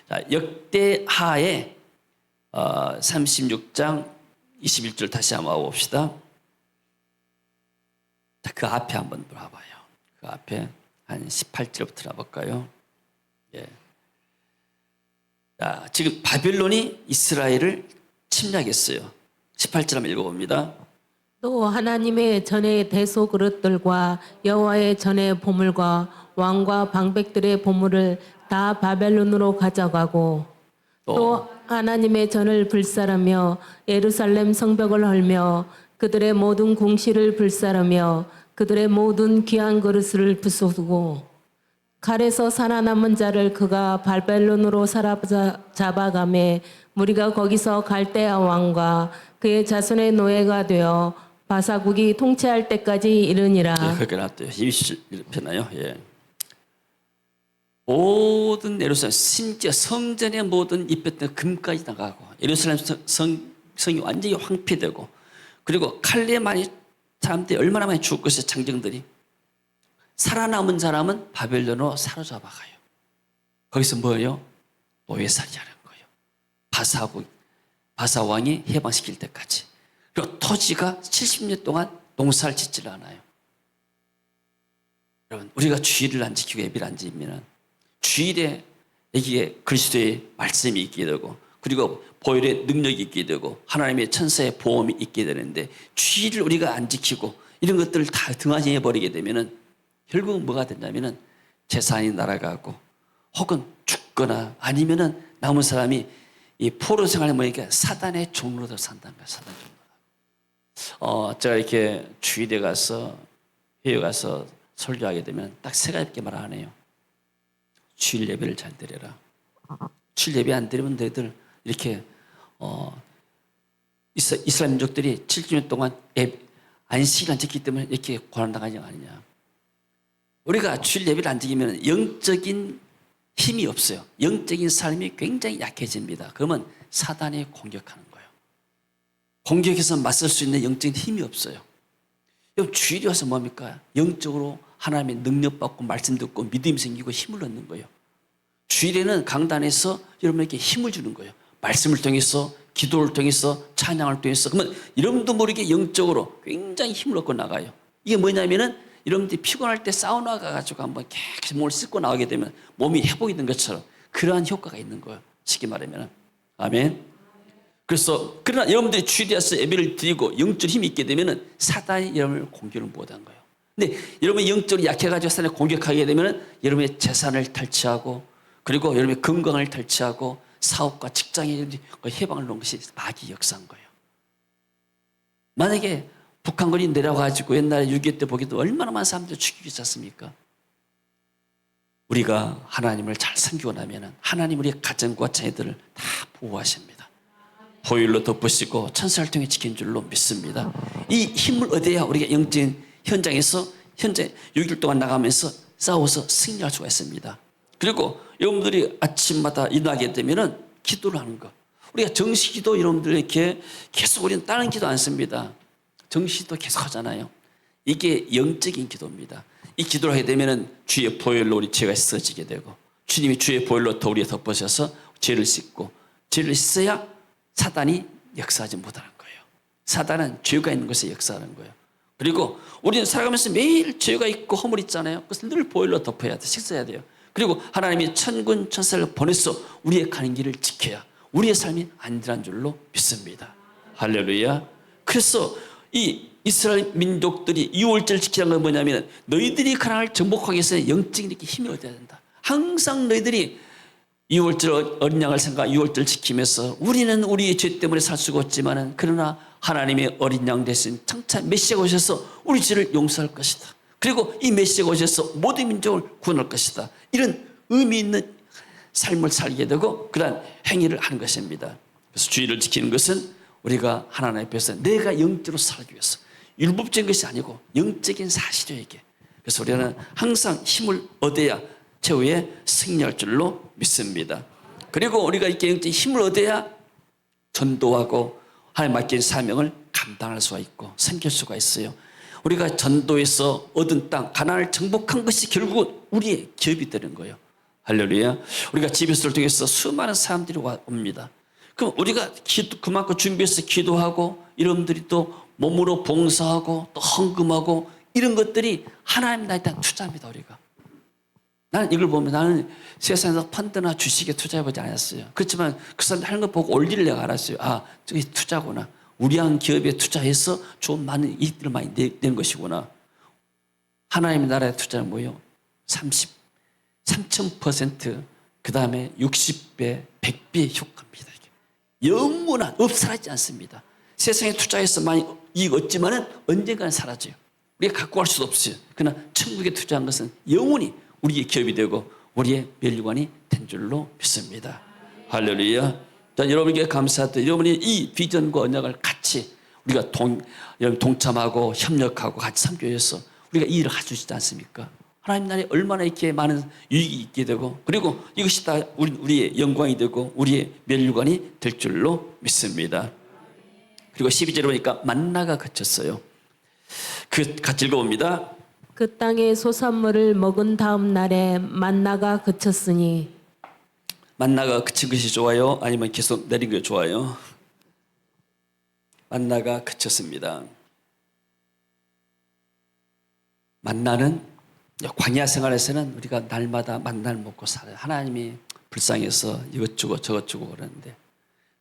자, 역대하의 36장 21절 다시 한번 봅시다. 자, 그 앞에 한번 봐봐요. 그 앞에 한 18절부터 봐볼까요? 예. 자, 지금 바벨론이 이스라엘을 침략했어요. 18절 한번 읽어봅니다. 또 하나님의 전의 대소 그릇들과 여호와의 전의 보물과 왕과 방백들의 보물을 다 바벨론으로 가져가고 또 하나님의 전을 불살하며 예루살렘 성벽을 헐며 그들의 모든 궁시를 불살하며 그들의 모든 귀한 그릇을 부수고 칼에서 살아남은 자를 그가 바벨론으로 사로잡아가매 무리가 거기서 갈대아 왕과 그의 자손의 노예가 되어 바사국이 통치할 때까지 이르니라. 예, 그렇게 놨대요. 21편나요? 예. 모든 예루살렘 심지어 성전의 모든 입혔던 금까지 나가고 예루살렘 성이 완전히 황폐되고 그리고 칼에 많이 사람들이 얼마나 많이 죽을 것이 장정들이 살아남은 사람은 바벨론으로 사로잡아가요. 거기서 뭐예요? 노예살이하는 거예요. 바사 왕이 해방시킬 때까지. 그리고 토지가 70년 동안 농사를 짓질 않아요. 여러분, 우리가 주일을 안 지키고 예배를 안 지키면 주일에 여기에 그리스도의 말씀이 있게 되고 그리고 보혈의 능력이 있게 되고 하나님의 천사의 보험이 있게 되는데 주일을 우리가 안 지키고 이런 것들을 다 등한시해 버리게 되면은 결국은 뭐가 된다면은 재산이 날아가고 혹은 죽거나 아니면은 남은 사람이 이 포로 생활에 뭐니까 사단의 종로로 산다는 거야. 사단 종로. 제가 이렇게 주일에 가서 회에 가서 설교하게 되면 딱 세 가지 말하네요. 주일 예배를 잘 드려라. 주일 예배 안 드리면 너희들 이렇게 이스라엘 민족들이 70년 동안 안식일 안 지키기 때문에 이렇게 고난당하지 않느냐. 우리가 주일 예배를 안 지키면 영적인 힘이 없어요. 영적인 삶이 굉장히 약해집니다. 그러면 사단이 공격하는 거예요. 공격해서 맞설 수 있는 영적인 힘이 없어요. 여러분 주일이 와서 뭡니까? 영적으로 하나님의 능력 받고 말씀 듣고 믿음이 생기고 힘을 얻는 거예요. 주일에는 강단에서 여러분에게 힘을 주는 거예요. 말씀을 통해서 기도를 통해서 찬양을 통해서 그러면 여러분도 모르게 영적으로 굉장히 힘을 얻고 나가요. 이게 뭐냐면은 여러분들이 피곤할 때 사우나 가가지고 한번 계속 몸을 씻고 나오게 되면 몸이 회복이 된 것처럼 그러한 효과가 있는 거예요. 쉽게 말하면. 아멘. 그래서 그러나 여러분들이 주일에 와서 예배를 드리고 영적 힘이 있게 되면 사단이 여러분을 공격을 못한 거예요. 근데 여러분이 영적으로 약해가지고 사단을 공격하게 되면 여러분의 재산을 탈취하고 그리고 여러분의 건강을 탈취하고 사업과 직장에 해방을 놓은 것이 마귀의 역사인 거예요. 만약에 북한군이 내려가지고 옛날에 6.25 때 보기도 얼마나 많은 사람들 죽이고 있었습니까? 우리가 하나님을 잘 섬기고 나면 하나님 우리의 가정과 자녀들을 다 보호하십니다. 보혈로 덮으시고 천사를 통해 지킨 줄로 믿습니다. 이 힘을 얻어야 우리가 영적인 현장에서 현재 6일 동안 나가면서 싸워서 승리할 수가 있습니다. 그리고 여러분들이 아침마다 일어나게 되면은 기도를 하는 것. 우리가 정식기도 여러분들 이렇게 계속 우리는 다른 기도 안 씁니다. 정식기도 계속 하잖아요. 이게 영적인 기도입니다. 이 기도를 하게 되면은 주의 보혈로 우리 죄가 씻어지게 되고 주님이 주의 보혈로 더 우리에 덮으셔서 죄를 씻고 죄를 씻어야 사단이 역사하지 못하는 거예요. 사단은 죄가 있는 곳에 역사하는 거예요. 그리고 우리는 살아가면서 매일 죄가 있고 허물 있잖아요. 그래서 늘 보혈로 덮어야 돼. 씻어야 돼요. 그리고 하나님이 천군 천사를 보내서 우리의 가는 길을 지켜야 우리의 삶이 안전한 줄로 믿습니다. 할렐루야. 그래서 이 이스라엘 민족들이 6월절을 지키는 건 뭐냐면 너희들이 가나안을 정복하기 위해서는 영적인 이렇게 힘을 얻어야 된다. 항상 너희들이 6월절 어린 양을 생각 6월절 지키면서 우리는 우리의 죄 때문에 살 수가 없지만 그러나 하나님의 어린 양 대신 장차 메시아가 오셔서 우리 죄를 용서할 것이다. 그리고 이 메시아가 오셔서 모든 민족을 구원할 것이다. 이런 의미 있는 삶을 살게 되고 그러한 행위를 하는 것입니다. 그래서 주의를 지키는 것은 우리가 하나님 앞에서 내가 영적으로 살기 위해서 율법적인 것이 아니고 영적인 사실이에요 이게. 그래서 우리는 항상 힘을 얻어야 최후에 승리할 줄로 믿습니다. 그리고 우리가 이렇게 영적인 힘을 얻어야 전도하고 하나님 맡긴 사명을 감당할 수가 있고 섬길 수가 있어요. 우리가 전도에서 얻은 땅 가나안을 정복한 것이 결국은 우리의 기업이 되는 거예요. 할렐루야. 우리가 집에서를 통해서 수많은 사람들이 옵니다. 그럼 우리가 그만큼 준비해서 기도하고 여러분들이 또 몸으로 봉사하고 또 헌금하고 이런 것들이 하나님 나라에 대한 투자입니다. 우리가 나는 이걸 보면 나는 세상에서 펀드나 주식에 투자해보지 않았어요. 그렇지만 그 사람들 하는 거 보고 올리를 내가 알았어요. 아, 저게 투자구나. 우리 한 기업에 투자해서 좋은 많은 이익들을 많이 내는 것이구나. 하나님의 나라의 투자는 뭐예요? 3000%, 그 다음에 60배, 100배의 효과입니다. 이게. 영원한, 없사라지지 않습니다. 세상에 투자해서 많이 이익 얻지만은 언젠가는 사라져요. 우리가 갖고 갈 수도 없어요. 그러나 천국에 투자한 것은 영원히 우리의 기업이 되고 우리의 멸류관이 된 줄로 믿습니다. 할렐루야. 자, 여러분에게 감사드려요. 여러분이 이 비전과 언약을 같이 우리가 동참하고 협력하고 같이 삼교해서 우리가 이 일을 할 수 있지 않습니까? 하나님 나라에 얼마나 이렇게 많은 유익이 있게 되고 그리고 이것이 다 우리의 영광이 되고 우리의 멸류관이 될 줄로 믿습니다. 그리고 12절에 보니까 만나가 그쳤어요. 같이 읽어봅니다. 그 땅의 소산물을 먹은 다음 날에 만나가 그쳤으니. 만나가 그친 것이 좋아요? 아니면 계속 내린 게 좋아요? 만나가 그쳤습니다. 만나는 광야 생활에서는 우리가 날마다 만나를 먹고 살아요. 하나님이 불쌍해서 이것 주고 저것 주고 그러는데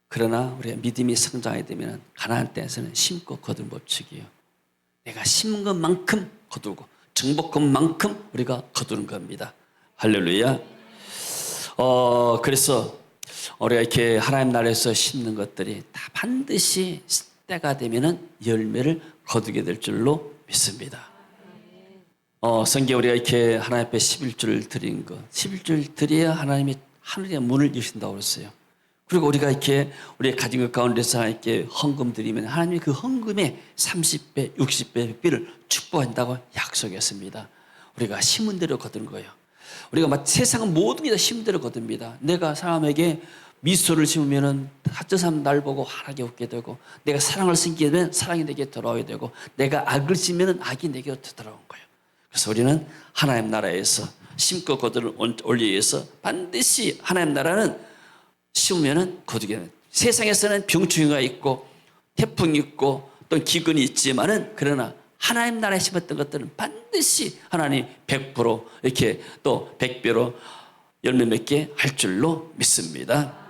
그러나 우리가 믿음이 성장하게 되면 가나안 땅에서는 심고 거둔 법칙이에요. 내가 심은 것만큼 거두고 정복한 만큼 우리가 거두는 겁니다. 할렐루야. 그래서 우리가 이렇게 하나님 나라에서 심는 것들이 다 반드시 때가 되면은 열매를 거두게 될 줄로 믿습니다. 성경에 우리가 이렇게 하나님 앞에 11조를 드린 것, 11조를 드려야 하나님이 하늘의 문을 여신다고 그랬어요. 그리고 우리가 이렇게 우리의 가진 것 가운데서 하나님께 헌금 드리면 하나님이 그 헌금의 30배, 60배, 100배를 축복한다고 약속했습니다. 우리가 심은 대로 거두는 거예요. 우리가 세상은 모든 게 다 심은 대로 거둡니다. 내가 사람에게 미소를 심으면 저 사람 날 보고 환하게 웃게 되고 내가 사랑을 심게 되면 사랑이 내게 돌아오게 되고 내가 악을 심으면 악이 내게 돌아온 거예요. 그래서 우리는 하나님 나라에서 심고 거두는 원리에서 반드시 하나님 나라는 심으면은 거두게 됩니다. 세상에서는 병충해가 있고 태풍이 있고 또 기근이 있지만은 그러나 하나님 나라에 심었던 것들은 반드시 하나님 100% 이렇게 또 100배로 열매 맺게 할 줄로 믿습니다.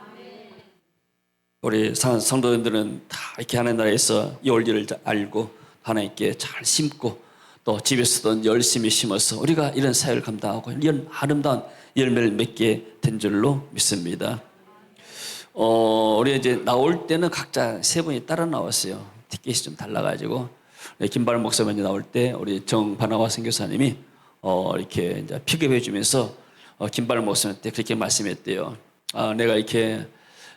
우리 성도님들은 다 이렇게 하나님 나라에서 이 원리를 알고 하나님께 잘 심고 또 집에서도 열심히 심어서 우리가 이런 사역을 감당하고 이런 아름다운 열매를 맺게 된 줄로 믿습니다. 우리 이제 나올 때는 각자 세 분이 따라 나왔어요. 티켓이 좀 달라가지고 김발 목사님이 나올 때 우리 정반화와 선교사님이 이렇게 이제 픽업해 주면서 김발 목사님한테 그렇게 말씀했대요. 내가 이렇게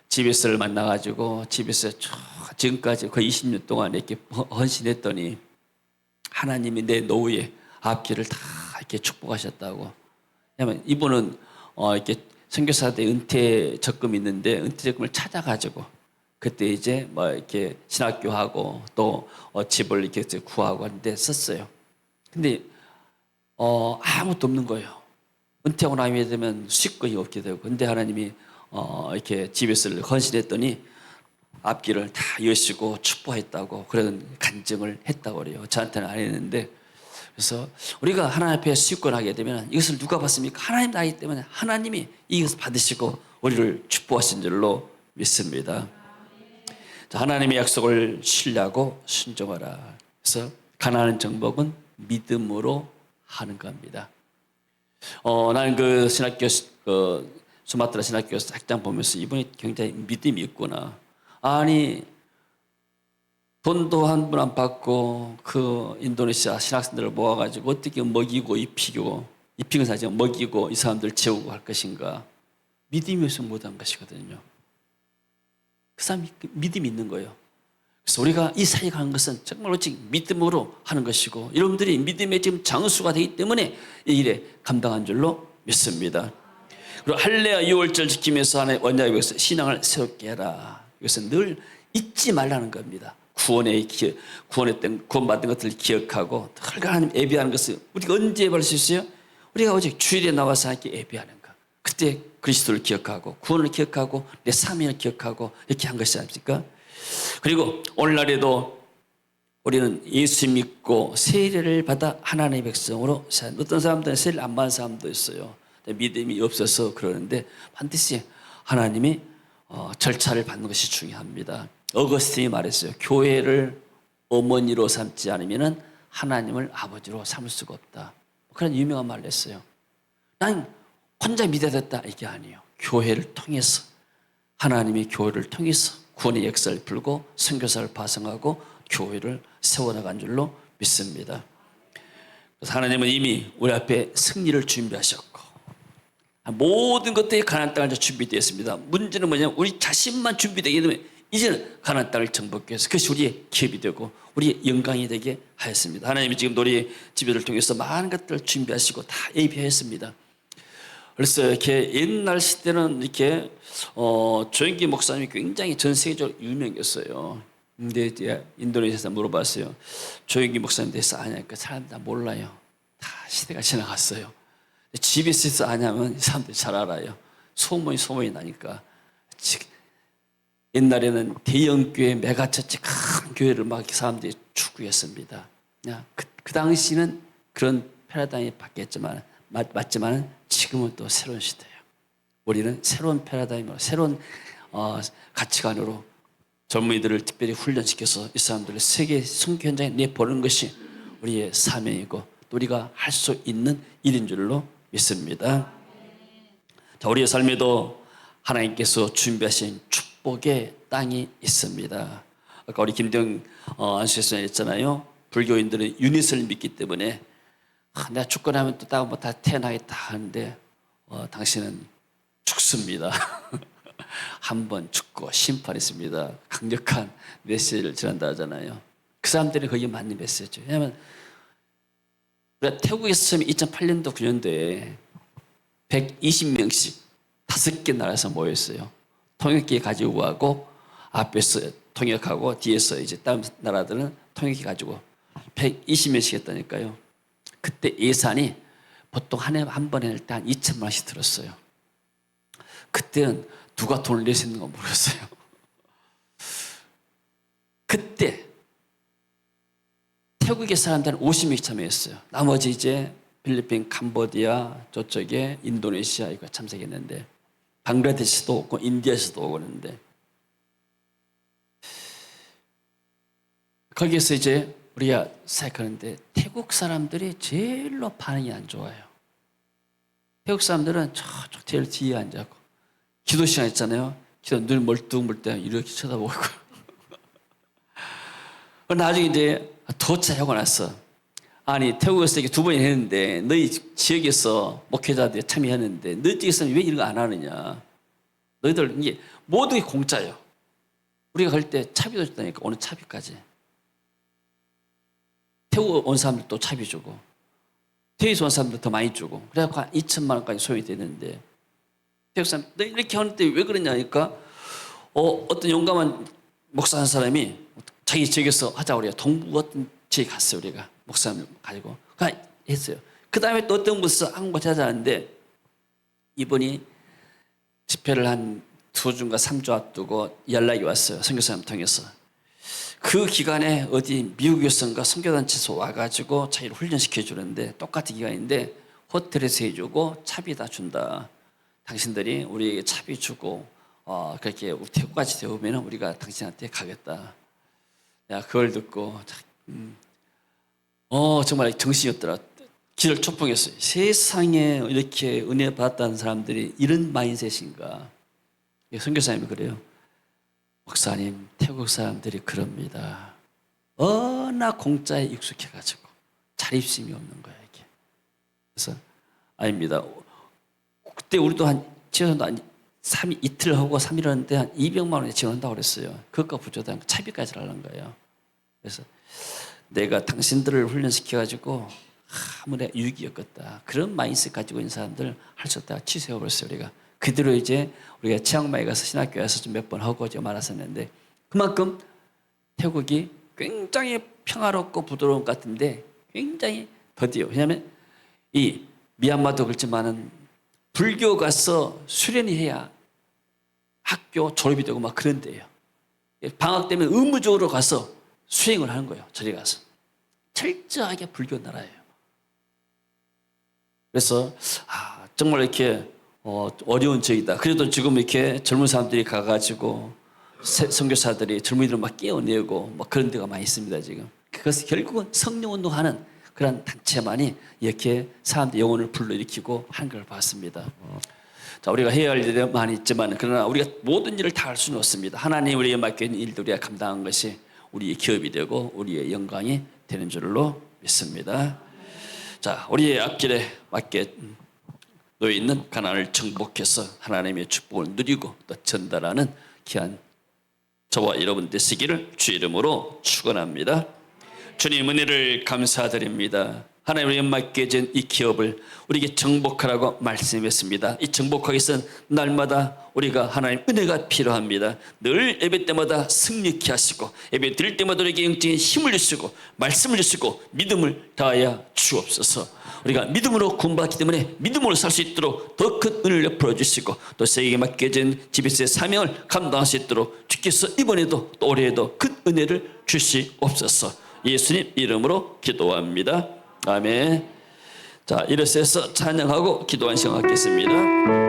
GBS를 만나가지고 집에서 지금까지 거의 20년 동안 이렇게 헌신했더니 하나님이 내 노후에 앞길을 다 이렇게 축복하셨다고. 왜냐면 이분은 이렇게 선교사들 은퇴 적금이 있는데 은퇴 적금을 찾아가지고 그때 이제 뭐 이렇게 신학교하고 또 집을 이렇게 구하고 하는데 썼어요. 근데 아무것도 없는 거예요. 은퇴하고 나면 되면 수익권이 없게 되고 근데 하나님이 이렇게 GBS를 헌신했더니 앞길을 다 여시고 축복했다고 그런 간증을 했다고 그래요. 저한테는 안 했는데 그래서 우리가 하나님 앞에 수익권하게 되면 이것을 누가 받습니까? 하나님 나이기 때문에 하나님이 이것을 받으시고 우리를 축복하신 줄로 믿습니다. 하나님의 약속을 신뢰하고 순종하라. 그래서 가나안 정복은 믿음으로 하는 겁니다. 나는 그 신학교 수마트라 신학교 학장 보면서 이분이 굉장히 믿음이 있구나. 아니 돈도 한 분 안 받고 그 인도네시아 신학생들을 모아가지고 어떻게 먹이고 입히고 사실 먹이고 이 사람들 재우고 할 것인가. 믿음이 없으면 못한 것이거든요. 그 사람이 믿음이 있는 거예요. 그래서 우리가 이 사역을 하는 것은 정말 오직 믿음으로 하는 것이고 여러분들이 믿음의 지금 장수가 되기 때문에 이 일에 감당한 줄로 믿습니다. 그리고 할례와 유월절 지키면서 하나님의 언약에 의해서 신앙을 새롭게 해라. 이것은 늘 잊지 말라는 겁니다. 구원받은 것들을 기억하고 늘 하나님 예배하는 것을 우리가 언제 예배할 수 있어요? 우리가 오직 주일에 나와서 하나님께 예배하는 것. 그때 그리스도를 기억하고 구원을 기억하고 내 사명을 기억하고 이렇게 한 것이 아닙니까? 그리고 오늘날에도 우리는 예수 믿고 세례를 받아 하나님의 백성으로 어떤 사람들은 세례를 안 받은 사람도 있어요. 믿음이 없어서 그러는데 반드시 하나님이 절차를 받는 것이 중요합니다. 어거스틴이 말했어요. 교회를 어머니로 삼지 않으면 하나님을 아버지로 삼을 수가 없다. 그런 유명한 말을 했어요. 난 혼자 믿어야 됐다 이게 아니에요. 교회를 통해서 하나님이 교회를 통해서 구원의 역사를 풀고 선교사를 파송하고 교회를 세워나간 줄로 믿습니다. 그래서 하나님은 이미 우리 앞에 승리를 준비하셨고 모든 것들이 가나안 땅을 준비되어 있습니다. 문제는 뭐냐면 우리 자신만 준비되게 되면 이제는 가나안 땅을 정복하기 위해서 그것이 우리의 기업이 되고 우리의 영광이 되게 하였습니다. 하나님이 지금 우리 지배를 통해서 많은 것들을 준비하시고 다 예비하였습니다. 그래서 이렇게 옛날 시대는 이렇게 조영기 목사님이 굉장히 전 세계적으로 유명했어요. 근데 이제 인도네시아에서 물어봤어요. 조영기 목사님 대해서 아냐니까 사람들 다 몰라요. 다 시대가 지나갔어요. 집에서 아냐면 사람들이 잘 알아요. 소문이 나니까. 옛날에는 대형 교회, 메가처치 큰 교회를 막 사람들이 추구했습니다. 그 당시는 그런 패러다임이 바뀌었지만 맞지만 지금은 또 새로운 시대예요. 우리는 새로운 패러다임으로 새로운 가치관으로 젊은이들을 특별히 훈련시켜서 이 사람들을 세계 선교 현장에 내보내는 것이 우리의 사명이고 또 우리가 할 수 있는 일인 줄로 믿습니다. 자, 우리의 삶에도 하나님께서 준비하신 축복의 땅이 있습니다. 아까 우리 김대영 안수에서 했잖아요. 불교인들은 유닛을 믿기 때문에 내가 죽고 나면 또 다음 다 태어나겠다 하는데 당신은 죽습니다. 한 번 죽고 심판이 있습니다. 강력한 메시지를 전한다 하잖아요. 그 사람들이 거기에 맞는 메시지죠. 왜냐하면 우리가 태국에서 처음에 2008년도 9년도에 120명씩 5개 나라에서 모였어요. 통역기 가지고 가고 앞에서 통역하고 뒤에서 이제 다른 나라들은 통역기 가지고 120명씩 했다니까요. 그때 예산이 보통 한 번에 낼 때 한 2천만 원씩 들었어요. 그때는 누가 돈을 낼 수 있는 건 모르겠어요. 그때 태국의 사람들은 50명이 참여했어요. 나머지 이제 필리핀, 캄보디아, 저쪽에 인도네시아 이거 참석했는데 방글라데시도 오고 인디아에서도 오고 그러는데 거기에서 이제 우리가 생각하는데 태국 사람들이 제일로 반응이 안 좋아요. 태국 사람들은 저쪽 제일 뒤에 앉아고 기도 시간 있잖아요. 기도 늘 멀뚱멀뚱 이렇게 쳐다보고 나중에 이제 도착하고 나서 아니 태국에서 이렇게 2번이나 했는데 너희 지역에서 목회자들이 참여했는데 너희 지역에서는 왜 이런 거 안 하느냐. 너희들 이게 모든 게 공짜예요. 우리가 갈 때 차비도 줬다니까 오늘 차비까지. 태국 온 사람들도 차비 주고 태국에서 온 사람들 더 많이 주고 그래갖고 한 2천만 원까지 소용이 되는데 태국 사람 너 이렇게 하는데 왜 그러냐니까 어떤 용감한 목사 한 사람이 자기 지역에서 하자 우리가 동부 어떤 지역에 갔어요. 우리가 목사님 가지고 했어요. 그 다음에 또 어떤 분서 한국 찾아왔는데 이분이 집회를 한 2주인가 3주 앞두고 연락이 왔어요. 선교사님 통해서. 그 기간에 어디 미국에선가 선교단체에서 와가지고 자기를 훈련시켜 주는데 똑같은 기간인데 호텔에서 해주고 차비 다 준다. 당신들이 우리에게 차비 주고 그렇게 우리 태국까지 되오면 우리가 당신한테 가겠다. 야 그걸 듣고 정말 정신이 없더라. 길을 촉봉했어요. 세상에 이렇게 은혜 받았다는 사람들이 이런 마인셋인가. 선교사님이 그래요. 목사님 태국 사람들이 그럽니다. 워낙 공짜에 익숙해가지고 자립심이 없는 거예요 이게. 그래서 아닙니다. 그때 우리도 한 지원도 한 이틀 하고 3일 하는데 한 200만 원에 지원한다고 그랬어요. 그것과 부족한 차비까지 하려는 거예요. 그래서 내가 당신들을 훈련시켜가지고 아무리 유익이었겠다. 그런 마인드셋 가지고 있는 사람들 할 수 없다가 취소해버렸어요. 우리가 그대로 이제 우리가 치앙마이 가서 신학교에서 좀 몇 번 하고 좀 말았었는데 그만큼 태국이 굉장히 평화롭고 부드러운 것 같은데 굉장히 더디요. 왜냐하면 이 미얀마도 그렇지만은 불교 가서 수련이 해야 학교 졸업이 되고 막 그런 데예요. 방학 때면 의무적으로 가서 수행을 하는 거예요. 저리 가서. 철저하게 불교 나라예요. 그래서 정말 이렇게 어려운 저이다. 그래도 지금 이렇게 젊은 사람들이 가가지고 선교사들이 젊은이들 막 깨어내고 뭐 그런 데가 많이 있습니다 지금. 그것은 결국은 성령운동하는 그런 단체만이 이렇게 사람들 영혼을 불러일으키고 하는 걸 봤습니다. 자, 우리가 해야 할 일이 많이 있지만 그러나 우리가 모든 일을 다 할 수는 없습니다. 하나님 우리에게 맡겨진 일들 우리가 감당한 것이 우리의 기업이 되고 우리의 영광이 되는 줄로 믿습니다. 자, 우리의 앞길에 맞게 놓여 있는 가난을 정복해서 하나님의 축복을 누리고 또 전달하는 귀한 저와 여러분 되시기를 주 이름으로 축원합니다. 주님 은혜를 감사드립니다. 하나님 우리에게 맡겨진 이 기업을 우리에게 정복하라고 말씀했습니다. 이 정복하기 위해서는 날마다 우리가 하나님 은혜가 필요합니다. 늘 예배 때마다 승리케 하시고 예배 드릴 때마다 우리에게 영적인 힘을 주시고 말씀을 주시고 믿음을 다하여 주옵소서. 우리가 믿음으로 구원받기 때문에 믿음으로 살 수 있도록 더 큰 은혜를 베풀어 주시고 또 세계에 맡겨진 GBS의 사명을 감당할 수 있도록 주께서 이번에도 또 올해에도 큰 은혜를 주시옵소서. 예수님 이름으로 기도합니다. 아멘. 자, 이래서 찬양하고 기도한 시간 갖겠습니다.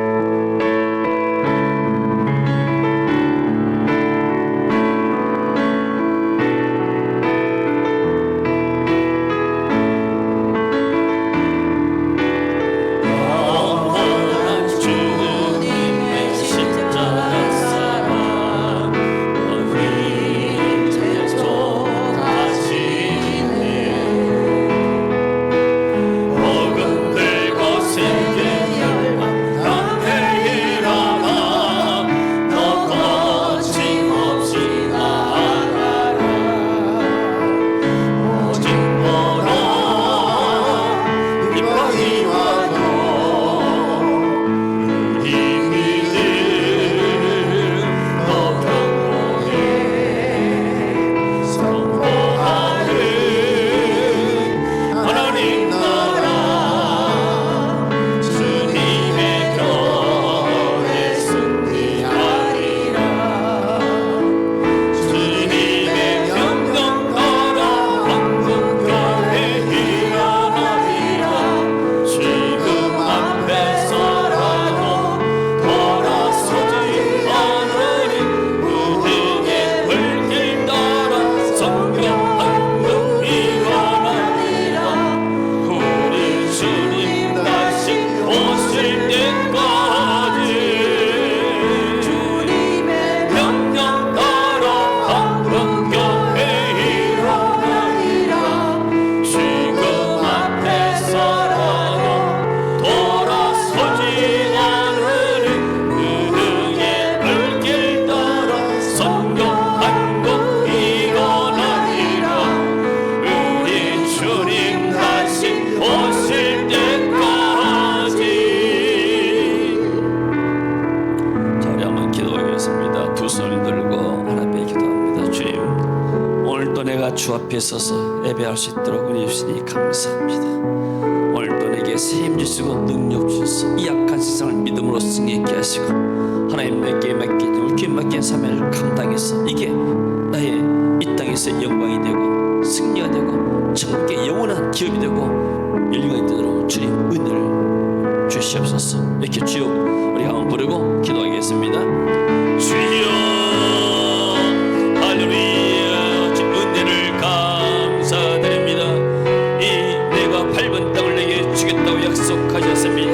주 앞에 서서 예배할 수 있도록 은혜 주시니 감사합니다. 오늘도 내게 세임 주시고 능력 주셔서 이 약한 세상을 믿음으로 승리하게 하시고 하나님 내게 맡긴 우리께 맡긴 사명을 감당해서 이게 나의 이 땅에서 영광이 되고 승리가 되고 천국의 영원한 기업이 되고 영광이 되도록 주님 은혜를 주시옵소서. 이렇게 주여 우리가 한번 부르고 기도하겠습니다. 주여 할렐루야. 약속하셨습니다.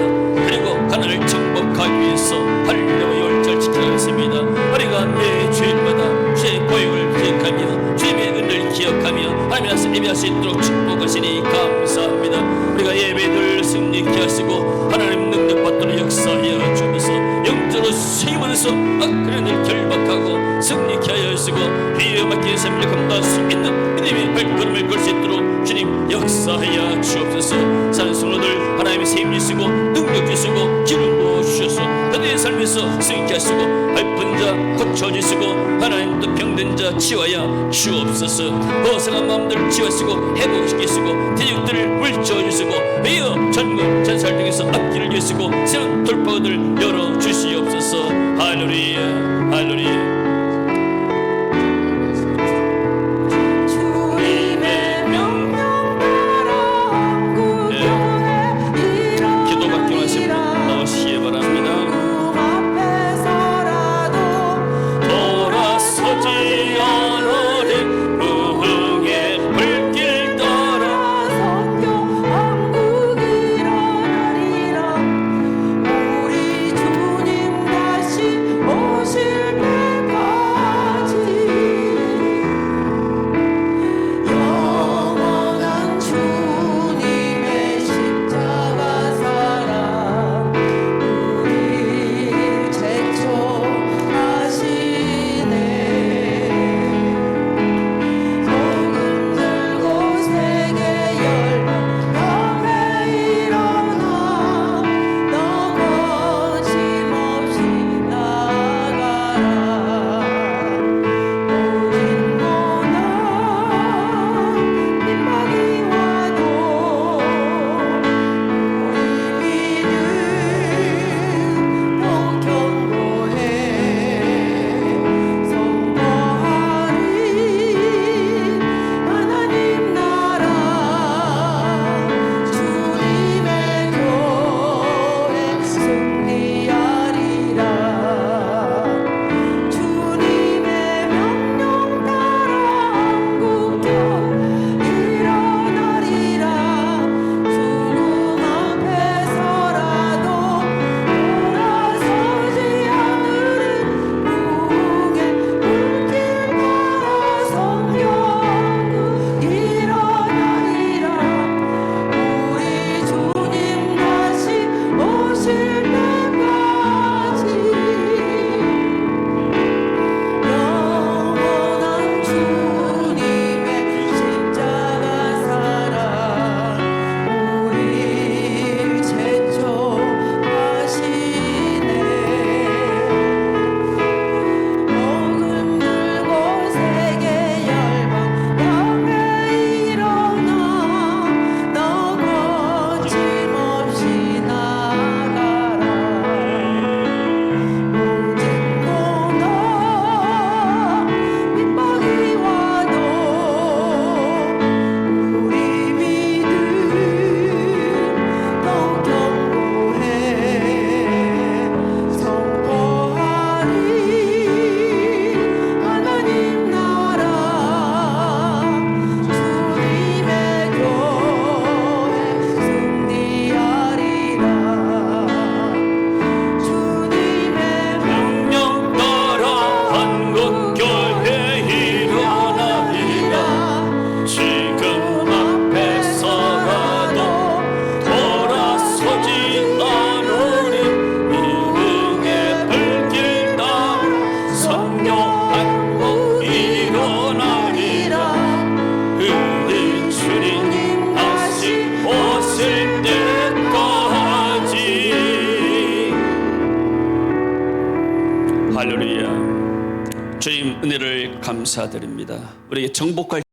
그리고 가난을 정복하기 위해서 할례와 열절 지켜가겠습니다. 우리가 매 주일마다 주의 보육을 기억하며 주님의 은혜를 기억하며 하나님 앞에서 예배할 수 있도록 축복하시니 감사합니다. 우리가 예배를 승리케 하시고 하나님 능력 받도록 역사하여 주셔서 영적으로 세임하면서 악한 일을 결박하고 승리케 하여 주시고 비에 맡긴 삶을 감당할 수 있는 믿음의 발걸음을 걸 수 있도록 주님 역사하여 주옵소서. 산성로들 하나님의 세임 주시고 능력 주시고 기름 부어주셔서 그들의 삶에서 승리케 하시고 아픈 자 고쳐주시고 하나님 또 병든 자 치유하여 주옵소서. 어성한 마음들 치유하시고 회복시키시고 대적들을 물리쳐주시고 매여 전국 전사를 통해서 앞길을 주시고 새로운 돌파구들 열어주시옵소서. 할렐루야 할렐루야. 할렐루야. 주님 은혜를 감사드립니다. 우리에게 정복할